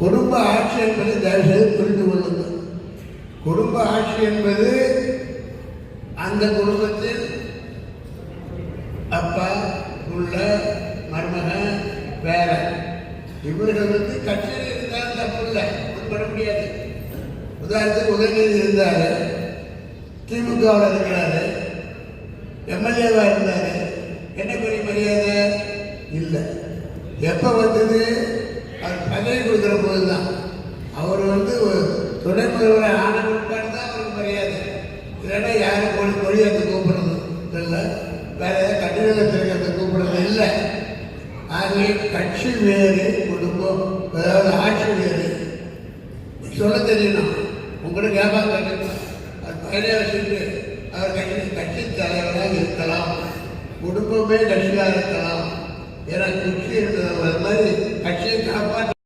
குடும்ப ஆட்சி என்பதை தயவுசெய்து புரிந்து கொள்ளுங்கள். குடும்ப ஆட்சி என்பது அந்த குடும்பத்தில் அப்பா, உள்ள மருமகன், வேற இவர்கள் கட்சியில் இருந்தாலும் தப்பு இல்லை, பண்ண முடியாது. உதாரணத்துக்கு உதயநிதி இருந்தார், திமுகவில் இருக்கிறாரு, எம்எல்ஏவா இருந்தார், என்ன பெரிய மரியாதை இல்லை. எப்போ வந்தது? அவர் பதவி கொடுக்குற போது தான். அவர் துணை முதல்வரை ஆன பிற்பாடு தான் அவருக்கு மரியாதை. இல்லைன்னா யாரும் மொழியாத்தை கூப்பிடுறது இல்லை, வேற ஏதாவது கட்டிடத்தை கூப்பிடுறது இல்லை. ஆகவே கட்சி வேறு, குடும்பம் அதாவது ஆட்சி வேறு. சொல்ல தெரியணும், உங்களுக்கு வியாபாரம் கட்டணும். அது பதினே வச்சுட்டு அவர் கட்சி தலைவராக இருக்கலாம், குடும்பமே கட்சியாக இருக்கலாம். ஏன்னா கட்சி இருந்தது மாதிரி கட்சியை காப்பாற்ற